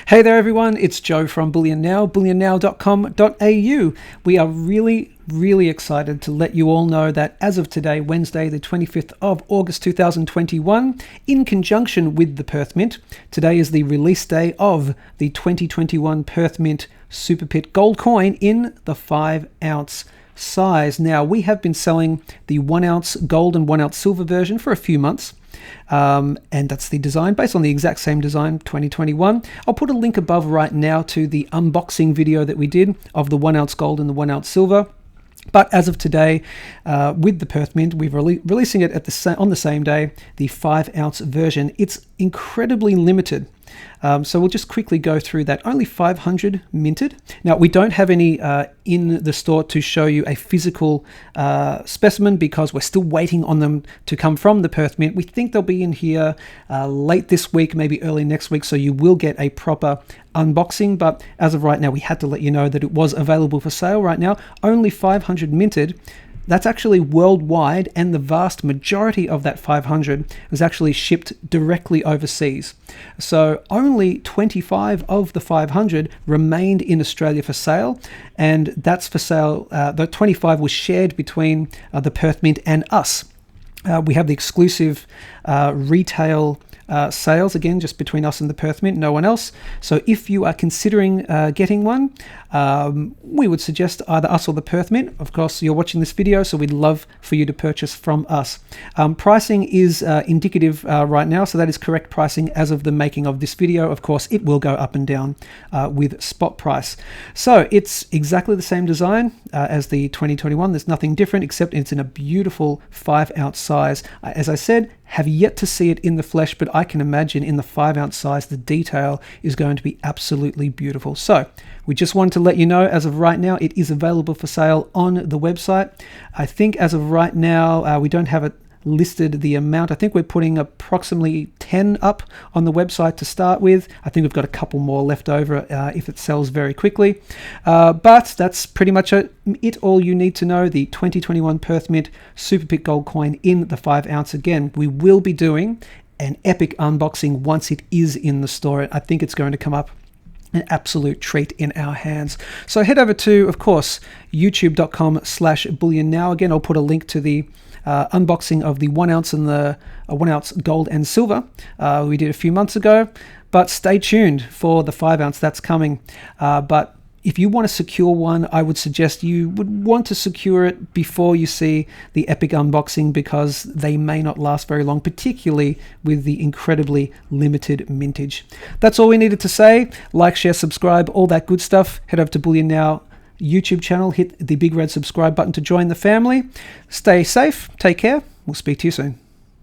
Hey there everyone, it's Joe from Bullion Now, bullionnow.com.au. We are really excited to let you all know that as of today, Wednesday the 25th of August 2021, in conjunction with the Perth Mint, today is the release day of the 2021 Perth Mint Super Pit Gold Coin in the 5 ounce size. Now, we have been selling the 1 ounce gold and 1 ounce silver version for a few months. And that's the design based on the exact same design 2021. I'll put a link above right now to the unboxing video that we did of the 1 ounce gold and the 1 ounce silver. But as of today, with the Perth Mint, we're releasing it on the same day, the 5 ounce version. It's incredibly limited. So we'll just quickly go through that. Only 500 minted. Now, we don't have any in the store to show you a physical specimen because we're still waiting on them to come from the Perth Mint. We think they'll be in here late this week, maybe early next week, so you will get a proper unboxing. But as of right now, we had to let you know that it was available for sale right now. Only 500 minted. That's actually worldwide, and the vast majority of that 500 was actually shipped directly overseas. So only 25 of the 500 remained in Australia for sale, and that's for sale. The 25 was shared between the Perth Mint and us. We have the exclusive retail sales, again, just between us and the Perth Mint, no one else. So if you are considering getting one, we would suggest either us or the Perth Mint. Of course, you're watching this video, so we'd love for you to purchase from us. Pricing is indicative right now, so that is correct pricing as of the making of this video. Of course, it will go up and down with spot price. So it's exactly the same design as the 2021. There's nothing different, except it's in a beautiful 5 ounce size. As I said, have yet to see it in the flesh, but I can imagine in the 5 ounce size, the detail is going to be absolutely beautiful. So we just wanted to let you know, as of right now, it is available for sale on the website. I think as of right now, we don't have it listed the amount. I think we're putting approximately 10 up on the website to start with. I think we've got a couple more left over if it sells very quickly. But that's pretty much it. All you need to know, the 2021 Perth Mint Super Pit Gold Coin in the 5 ounce. Again, we will be doing an epic unboxing once it is in the store. I think it's going to come up an absolute treat in our hands. So head over to, of course, youtube.com/Bullion Now. Again, I'll put a link to the unboxing of the 1 ounce and the 1 ounce gold and silver we did a few months ago. But stay tuned for the 5 ounce that's coming. But if you want to secure one, I would suggest you would want to secure it before you see the epic unboxing, because they may not last very long, particularly with the incredibly limited mintage. That's all we needed to say. Like, share, subscribe, all that good stuff. Head over to Bullion Now YouTube channel, hit the big red subscribe button to join the family. Stay safe, take care. We'll speak to you soon.